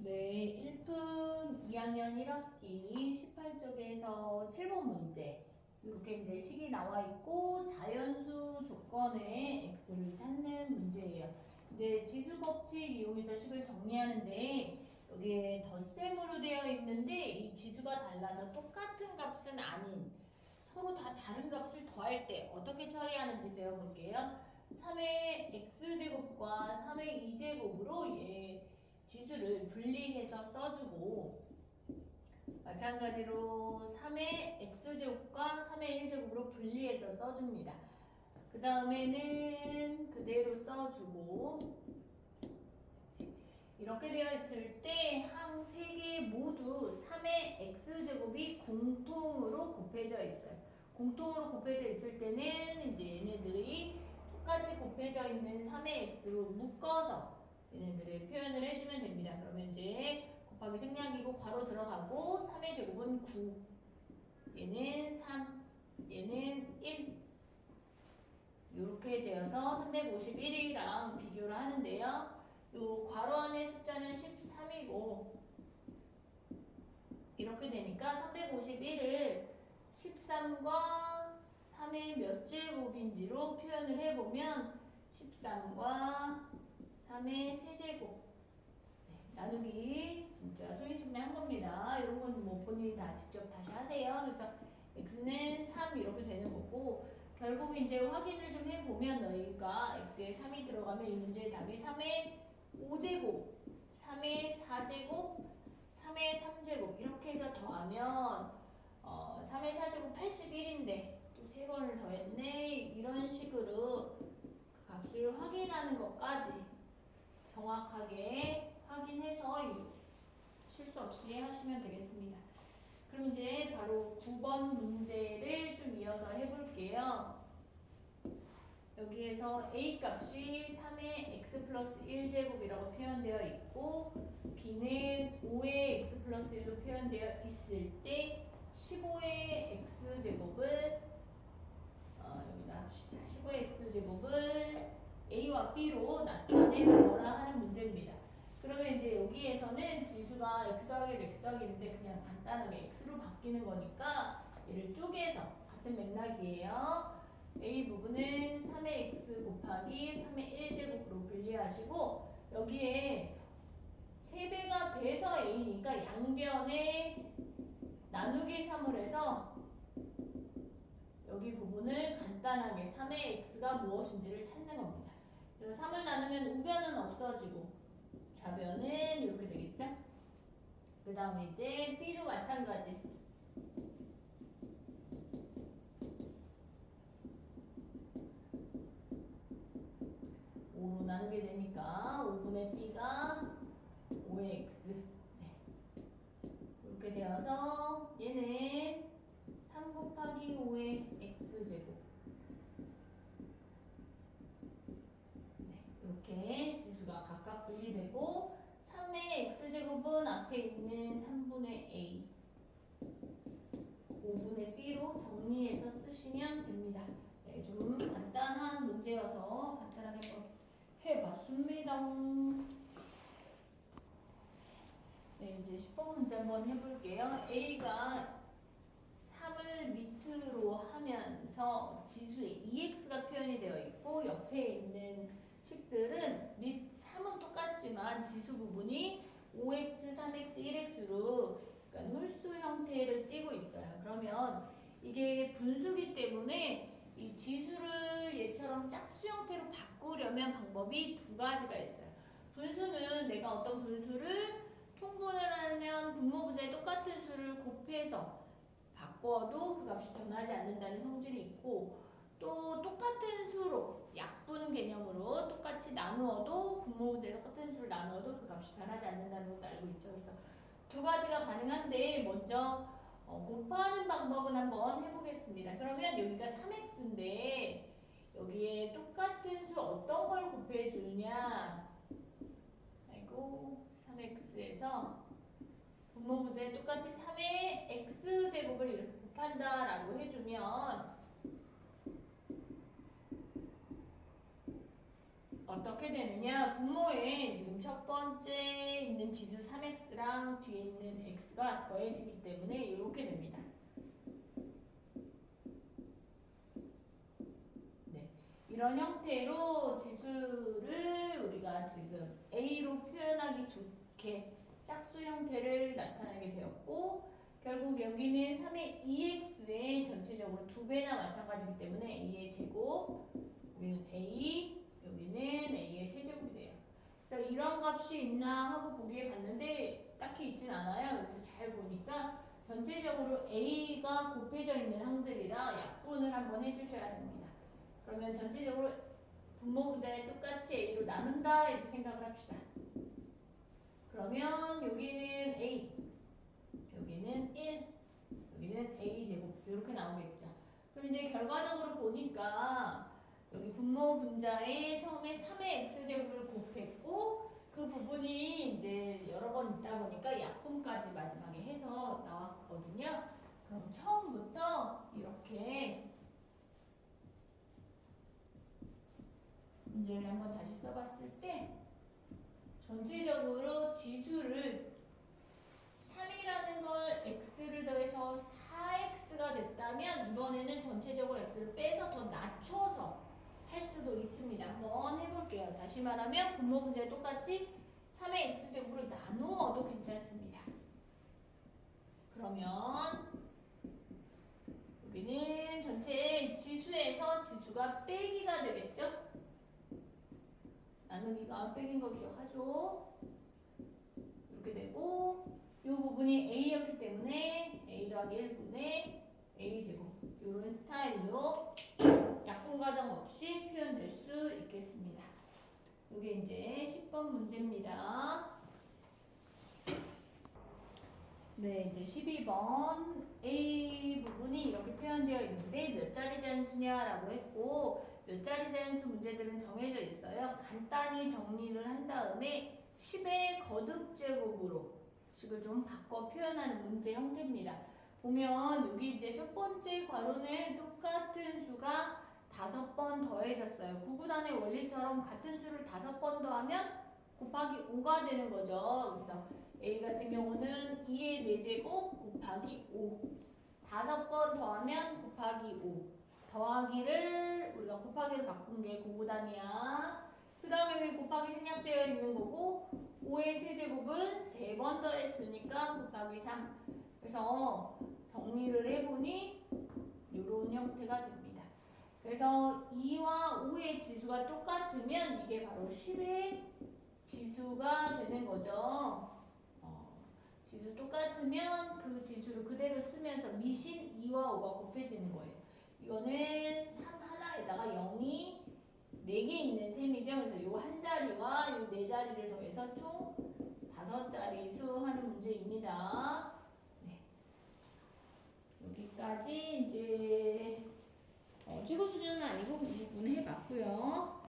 네, 1품 2학년 1학기 18쪽에서 7번 문제. 이렇게 이제 식이 나와 있고 자연수 조건의 x를 찾는 문제예요. 이제 지수 법칙 이용해서 식을 정리하는데 여기에 덧셈으로 되어 있는데 이 지수가 달라서 똑같은 값은 아닌 서로 다 다른 값을 더할 때 어떻게 처리하는지 배워볼게요. 3의 x제곱과 3의 2제곱으로 지수를 분리해서 써주고 마찬가지로 3의 x제곱과 3의 1제곱으로 분리해서 써줍니다. 그 다음에는 그대로 써주고 이렇게 되어 있을 때 항 3개 모두 3의 x제곱이 공통으로 곱해져 있어요. 공통으로 곱해져 있을 때는 이제 얘네들이 똑같이 곱해져 있는 3의 x로 묶어서 얘네들을 표현을 해주면 됩니다. 그러면 이제 곱하기 생략이고 괄호 들어가고 3의 제곱은 9, 얘는 3, 얘는 1 이렇게 되어서 351이랑 비교를 하는데요. 요 괄호 안의 숫자는 13이고 이렇게 되니까 351을 13과 3의 몇 제곱인지로 표현을 해보면 13과 3의 세제곱 나누기 진짜 소인수분해 한 겁니다. 이런 건 뭐 본인이 다 직접 다시 하세요. 그래서 x는 3 이렇게 되는 거고 결국 이제 확인을 좀 해보면 너희가 x에 3이 들어가면 이 문제의 답이 3의 5제곱, 3의 4제곱, 3의 3제곱 이렇게 해서 더하면 3의 4제곱 81인데 또 3번을 더했네 이런 식으로 그 값을 확인하는 것까지 정확하게 확인해서 실수 없이 하시면 되겠습니다. 그럼 이제 바로 9번 문제를 좀 이어서 해볼게요. 여기에서 a 값이 3의 x 플러스 1제곱이라고 표현되어 있고 b는 5의 x 플러스 1로 표현되어 있을 때 15의 x제곱을 여기다 합시다. 15의 x제곱을 a와 b로 나타내보라 하는 문제입니다. 그러면 이제 여기에서는 지수가 x 더하기 x 더하기 1인데 그냥 간단하게 x로 바뀌는 거니까 얘를 쪼개서 같은 맥락이에요. A 부분은 3의 x 곱하기 3의 1제곱으로 분리하시고 여기에 3배가 돼서 A니까 양변에 나누기 3을 해서 여기 부분을 간단하게 3의 x가 무엇인지를 찾는 겁니다. 그래서 3을 나누면 우변은 없어지고 좌변은 이렇게 되겠죠? 그 다음에 이제 B도 마찬가지. 5로 나누게 되니까 5분의 B가 5의 X 네. 이렇게 되어서 얘는 3 곱하기 5의 X제곱 네. 이렇게 지수가 각각 분리되고 3의 X제곱은 앞에 있는 3분의 A 5분의 B로 정리해서 쓰시면 됩니다. 네, 좀 간단한 문제여서 간단하게 한번 해봤습니다. 네, 이제 10번 문제 한번 해볼게요. A가 3을 밑으로 하면서 지수에 2x가 표현이 되어 있고 옆에 있는 식들은 밑 3은 똑같지만 지수 부분이 5x, 3x, 1x로 그러니까 홀수 형태를 띠고 있어요. 그러면 이게 분수기 때문에 이 지수를 얘처럼 짝수 형태로 바꾸려면 방법이 두 가지가 있어요. 분수는 내가 어떤 분수를 통분을 하면 분모분자에 똑같은 수를 곱해서 바꿔도 그 값이 변하지 않는다는 성질이 있고 또 똑같은 수로 약분 개념으로 똑같이 나누어도 분모분자에 똑같은 수를 나누어도 그 값이 변하지 않는다는 것도 알고 있죠. 그래서 두 가지가 가능한데 먼저 곱하는 방법은 한번 해보겠습니다. 그러면 여기가 3x인데 여기에 똑같은 수 어떤 걸 곱해 주느냐 아이고 3x에서 분모 문제에 똑같이 3의 x제곱을 이렇게 곱한다라고 해주면 어떻게 되느냐 분모에 지금 첫 번째 있는 지수 3x x랑 뒤에 있는 x가 더해지기 때문에 이렇게 됩니다. 네, 이런 형태로 지수를 우리가 지금 a로 표현하기 좋게 짝수 형태를 나타내게 되었고, 결국 여기는 3의 2x의 전체적으로 2배나 마찬가지이기 때문에 a의 제곱, 여기는 a, 여기는 a의 세제곱이 돼요. 그래서 이런 값이 있나 하고 보기에 봤는데 딱히 있진 않아요. 그래서 잘 보니까 전체적으로 a가 곱해져 있는 항들이라 약분을 한번 해주셔야 됩니다. 그러면 전체적으로 분모분자에 똑같이 a로 나눈다 이렇게 생각을 합시다. 그러면 여기는 a, 여기는 1, 여기는 a제곱 이렇게 나오겠죠. 그럼 이제 결과적으로 보니까 여기 분모 분자에 처음에 3의 x제곱을 곱했고 그 부분이 이제 여러 번 있다 보니까 약분까지 마지막에 해서 나왔거든요. 그럼 처음부터 이렇게 문제를 한번 다시 써봤을 때 전체적으로 지수를 3이라는 걸 x를 더해서 4x가 됐다면 이번에는 전체적으로 x를 빼서 더 낮춰서 할 수도 있습니다. 한번 해볼게요. 다시 말하면 분모 문제 똑같이 3의 x제곱으로 나누어도 괜찮습니다. 그러면 여기는 전체 지수에서 지수가 빼기가 되겠죠? 나누기가 빼기인 거 기억하죠? 이렇게 되고 이 부분이 a였기 때문에 a 더하기 1분의 a제곱 이런 스타일로 약분 과정 없이 표현될 수 있겠습니다. 이게 이제 10번 문제입니다. 네, 이제 12번 A 부분이 이렇게 표현되어 있는데 몇 자리 잔수냐라고 했고 몇 자리 잔수 문제들은 정해져 있어요. 간단히 정리를 한 다음에 10의 거듭제곱으로 식을 좀 바꿔 표현하는 문제 형태입니다. 보면 여기 이제 첫 번째 괄호는 똑같은 수가 5번 더해졌어요. 구구단의 원리처럼 같은 수를 5번 더하면 곱하기 5가 되는 거죠. 그래서 A 같은 경우는 2의 4제곱 곱하기 5 5번 더하면 곱하기 5 더하기를 우리가 곱하기를 바꾼 게 고구단이야. 그 다음에 여기 곱하기 생략되어 있는 거고 5의 세제곱은 3번 더했으니까 곱하기 3 그래서 정리를 해보니 이런 형태가 됩니다. 그래서 2와 5의 지수가 똑같으면 이게 바로 10의 지수가 되는 거죠. 지수 똑같으면 그 지수를 그대로 쓰면서 미신 2와 5가 곱해지는 거예요. 이거는 3 하나에다가 0이 4개 있는 셈이죠. 그래서 이 한 자리와 이 4자리를 더해서 총 5자리 수 하는 문제입니다. 네. 여기까지 이제